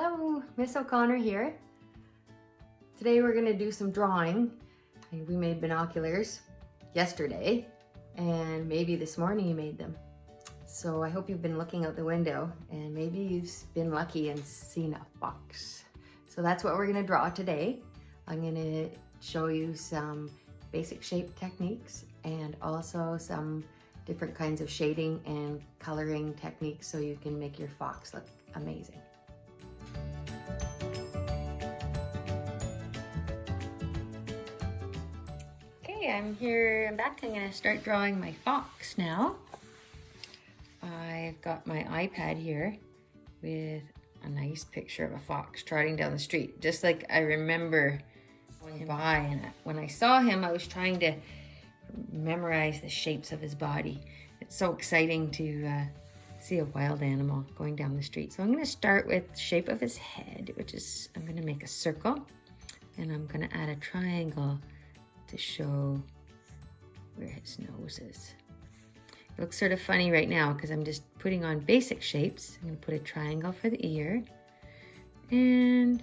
Hello, Miss O'Connor here. Today we're gonna do some drawing. We made binoculars yesterday and maybe this morning you made them. So I hope you've been looking out the window and maybe you've been lucky and seen a fox. So that's what we're gonna draw today. I'm gonna show you some basic shape techniques and also some different kinds of shading and coloring techniques so you can make your fox look amazing. Okay, I'm back. I'm gonna start drawing my fox now. I've got my iPad here with a nice picture of a fox trotting down the street, just like I remember going by, and when I saw him, I was trying to memorize the shapes of his body. It's so exciting to see a wild animal going down the street. So I'm going to start with the shape of his head, which is, I'm going to make a circle, and I'm going to add a triangle to show where his nose is. It looks sort of funny right now because I'm just putting on basic shapes. I'm going to put a triangle for the ear and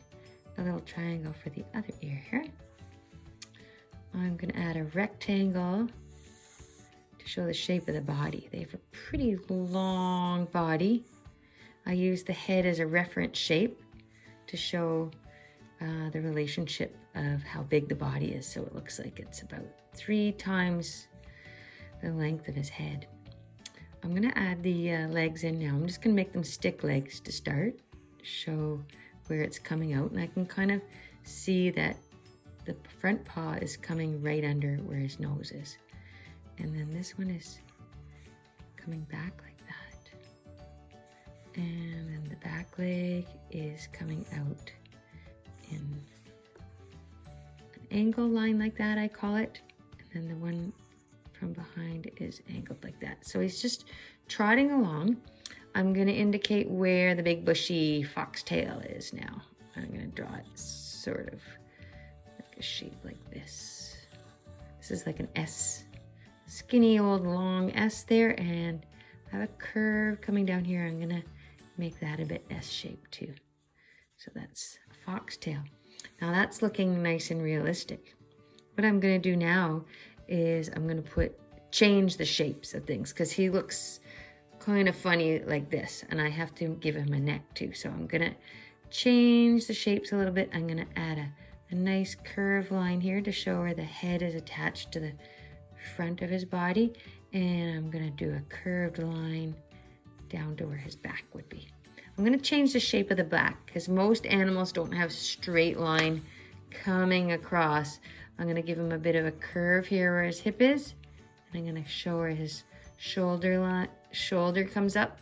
a little triangle for the other ear here. I'm going to add a rectangle to show the shape of the body. They have a pretty long body. I use the head as a reference shape to show the relationship of how big the body is. So it looks like it's about 3 times the length of his head. I'm going to add the legs in now. I'm just going to make them stick legs to start, show where it's coming out. And I can kind of see that the front paw is coming right under where his nose is. And then this one is coming back like that. And then the back leg is coming out in an angle line like that, I call it. And then the one from behind is angled like that. So he's just trotting along. I'm going to indicate where the big bushy foxtail is now. I'm going to draw it sort of like a shape like this. This is like an S, skinny old long S there, and I have a curve coming down here. I'm going to make that a bit S-shaped too. So that's a foxtail. Now that's looking nice and realistic. What I'm going to do now is I'm going to change the shapes of things because he looks kind of funny like this, and I have to give him a neck too. So I'm going to change the shapes a little bit. I'm going to add a nice curve line here to show where the head is attached to the front of his body, and I'm going to do a curved line down to where his back would be. I'm going to change the shape of the back because most animals don't have straight line coming across. I'm going to give him a bit of a curve here where his hip is, and I'm going to show where his shoulder comes up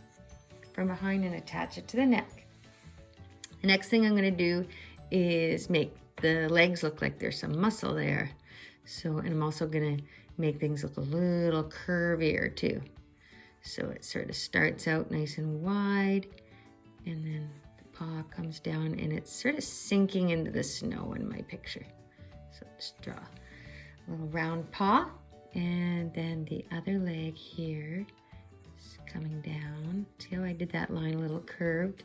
from behind and attach it to the neck. The next thing I'm going to do is make the legs look like there's some muscle there. So, and I'm also going to make things look a little curvier too. So it sort of starts out nice and wide, and then the paw comes down and it's sort of sinking into the snow in my picture. So just draw a little round paw, and then the other leg here is coming down. See how I did that line a little curved,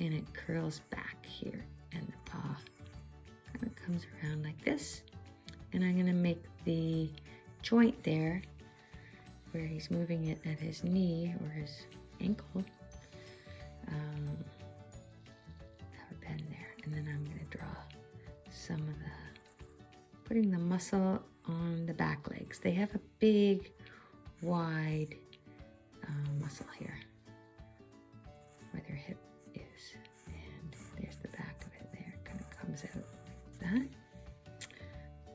and it curls back here, and the paw kind of comes around like this. And I'm going to make the joint there where he's moving it at his knee or his ankle have a bend there. And then I'm going to draw some of putting the muscle on the back legs. They have a big, wide muscle here where their hip is. And there's the back of it there. It kind of comes out like that.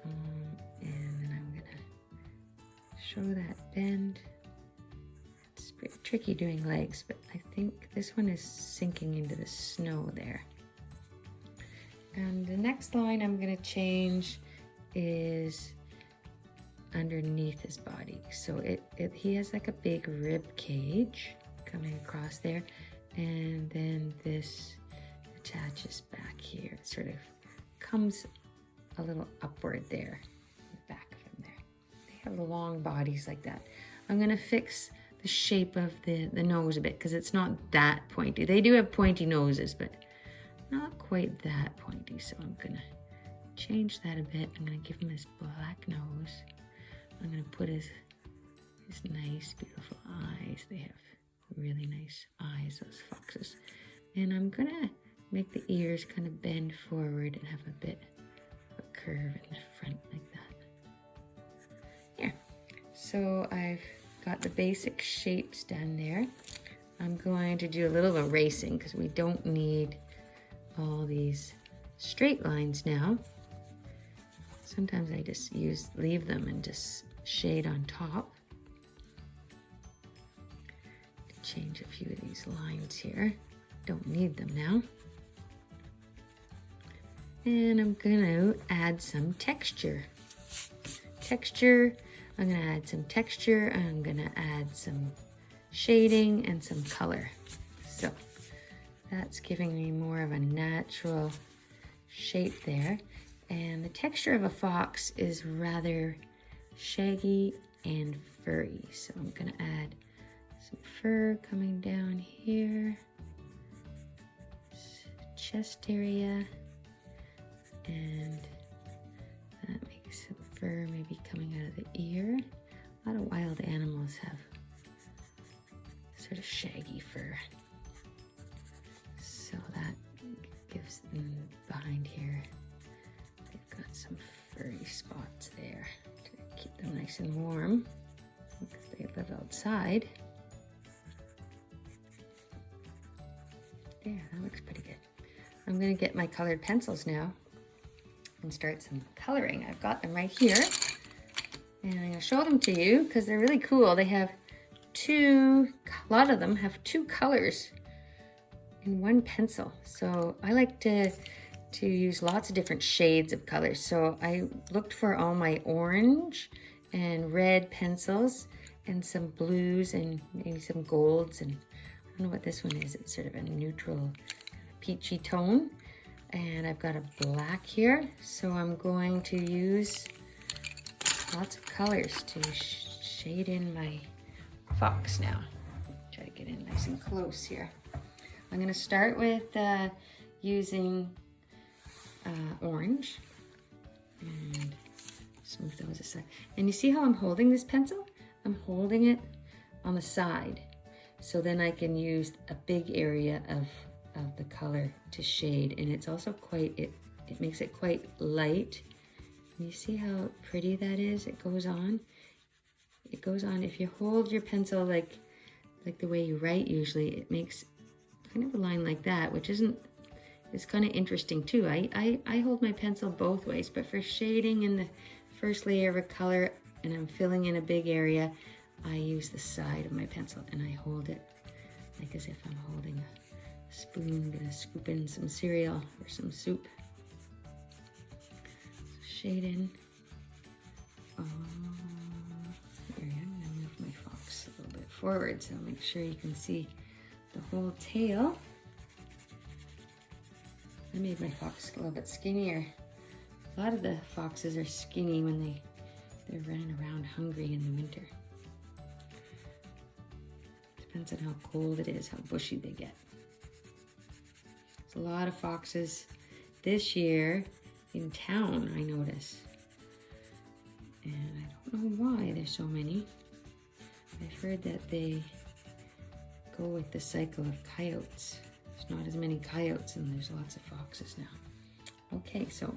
And then I'm going to show that bend. It's pretty tricky doing legs, but I think this one is sinking into the snow there. And the next line I'm going to change is underneath his body. So he has like a big rib cage coming across there, and then this attaches back here. It sort of comes a little upward there, in the back of him there. They have long bodies like that. I'm going to fix the shape of the nose a bit because it's not that pointy. They do have pointy noses, but not quite that pointy, so I'm gonna change that a bit. I'm gonna give him his black nose. I'm gonna put his nice, beautiful eyes. They have really nice eyes, those foxes. And I'm gonna make the ears kind of bend forward and have a bit of a curve in the front like that. Here. So I've got the basic shapes done there. I'm going to do a little erasing because we don't need all these straight lines now. Sometimes I just leave them and just shade on top. Change a few of these lines here. Don't need them now. And I'm gonna add some texture. I'm gonna add some texture. I'm gonna add some shading and some color. So that's giving me more of a natural shape there. And the texture of a fox is rather shaggy and furry. So I'm gonna add some fur coming down here, chest area, and that makes some fur maybe coming out of the ear. A lot of wild animals have sort of shaggy fur. So that gives them behind here, they've got some furry spots there to keep them nice and warm because they live outside. Yeah, that looks pretty good. I'm gonna get my colored pencils now and start some coloring. I've got them right here and I'm gonna show them to you because they're really cool. They have a lot of them have two colors in one pencil. So I like to use lots of different shades of colors. So I looked for all my orange and red pencils and some blues and maybe some golds, and I don't know what this one is. It's sort of a neutral peachy tone. And I've got a black here. So I'm going to use lots of colors to shade in my fox now. Try to get in nice and close here. I'm gonna start with using orange and smooth those aside. And you see how I'm holding this pencil? I'm holding it on the side. So then I can use a big area of the color to shade. And it's also quite, it makes it quite light. And you see how pretty that is? It goes on. It goes on. If you hold your pencil like the way you write usually, it makes kind of a line like that, which it's kind of interesting too. I hold my pencil both ways, but for shading in the first layer of a color and I'm filling in a big area, I use the side of my pencil and I hold it like as if I'm holding a spoon, gonna scoop in some cereal or some soup. So shade in. Oh, here, I'm gonna move my fox a little bit forward so make sure you can see the whole tail. I made my fox a little bit skinnier. A lot of the foxes are skinny when they're running around hungry in the winter. Depends on how cold it is, how bushy they get. There's a lot of foxes this year in town, I notice. And I don't know why there's so many. I've heard that they go with the cycle of coyotes. There's not as many coyotes and there's lots of foxes now. Okay, so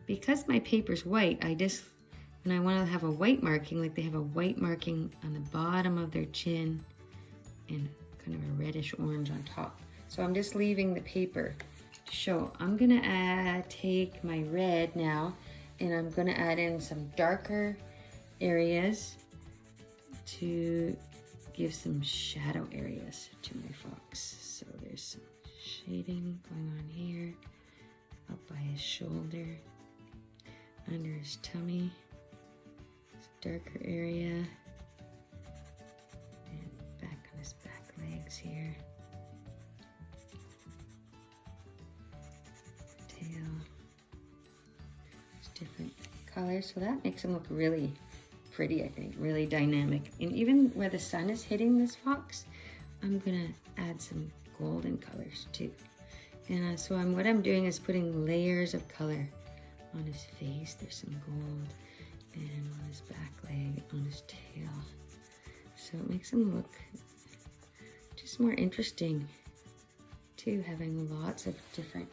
because my paper's white, and I want to have a white marking, like they have a white marking on the bottom of their chin and kind of a reddish orange on top. So I'm just leaving the paper to show. I'm gonna take my red now and I'm gonna add in some darker areas to give some shadow areas to my fox. So there's some shading going on here, up by his shoulder, under his tummy, darker area, and back on his back legs here, tail. There's different colors, so that makes him look really pretty, I think, really dynamic. And even where the sun is hitting this fox, I'm gonna add some golden colors too. And what I'm doing is putting layers of color on his face. There's some gold, and on his back leg, on his tail. So it makes him look just more interesting too, having lots of different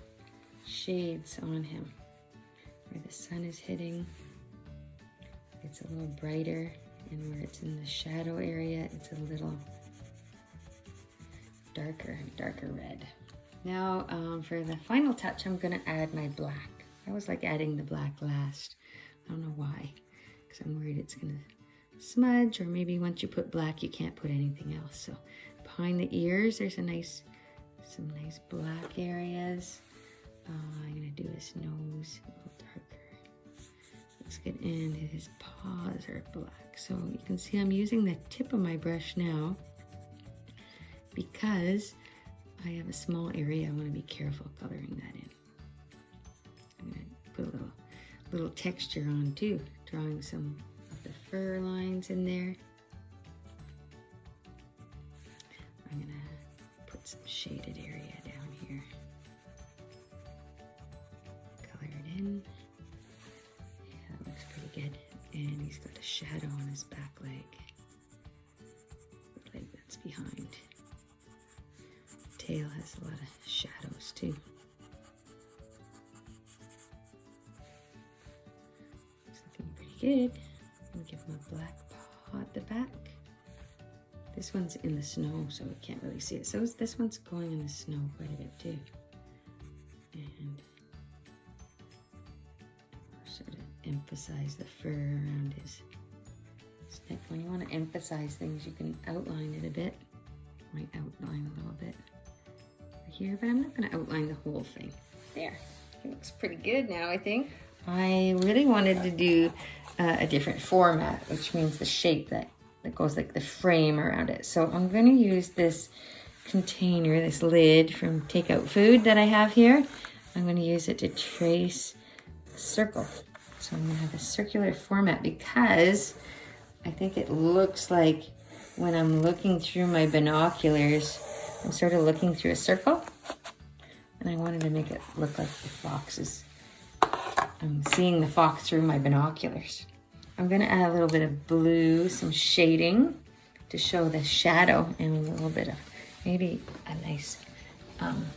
shades on him. Where the sun is hitting, it's a little brighter, and where it's in the shadow area, it's a little darker red. Now for the final touch, I'm gonna add my black. I always like adding the black last. I don't know why, because I'm worried it's gonna smudge, or maybe once you put black, you can't put anything else. So behind the ears, there's some nice black areas. I'm gonna do his nose a little darker. Looks good, and his paws are black. So you can see I'm using the tip of my brush now because I have a small area. I want to be careful coloring that in. I'm gonna put a little texture on too, drawing some of the fur lines in there. I'm gonna put some shaded area down here. Color it in. Yeah, that looks pretty good. And he's got a shadow on his back leg. The leg that's behind. Tail has a lot of shadows too. It's looking pretty good. I'm gonna give him a black paw at the back. This one's in the snow, so we can't really see it. So this one's going in the snow quite a bit too. And sort of emphasize the fur around his neck. When you want to emphasize things, you can outline it a bit. Might outline a little bit here, but I'm not going to outline the whole thing. There, it looks pretty good now, I think. I really wanted to do a different format, which means the shape that goes like the frame around it. So I'm going to use this container, this lid from Takeout Food that I have here. I'm going to use it to trace a circle. So I'm going to have a circular format because I think it looks like when I'm looking through my binoculars, I'm sort of looking through a circle, and I wanted to make it look like the fox is, I'm seeing the fox through my binoculars. I'm gonna add a little bit of blue, some shading to show the shadow, and a little bit of maybe a nice, some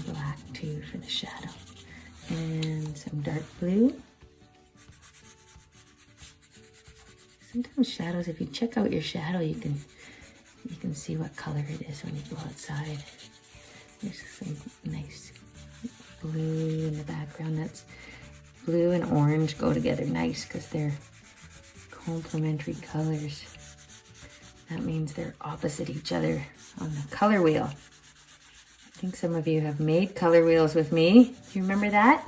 black too for the shadow, and some dark blue. Sometimes shadows, if you check out your shadow, you can see what color it is when you go outside. There's some nice blue in the background. That's blue and orange go together nice because they're complementary colors. That means they're opposite each other on the color wheel. I think some of you have made color wheels with me. Do you remember that?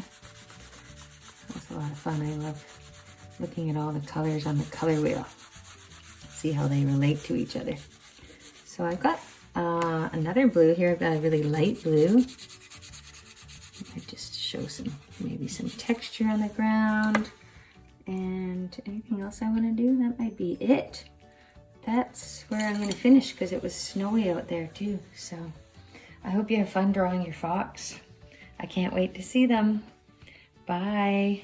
That was a lot of fun. I love looking at all the colors on the color wheel. See how they relate to each other. So I've got another blue here. I've got a really light blue. I just show maybe some texture on the ground. And anything else I want to do? That might be it. That's where I'm going to finish because it was snowy out there too. So I hope you have fun drawing your fox. I can't wait to see them. Bye.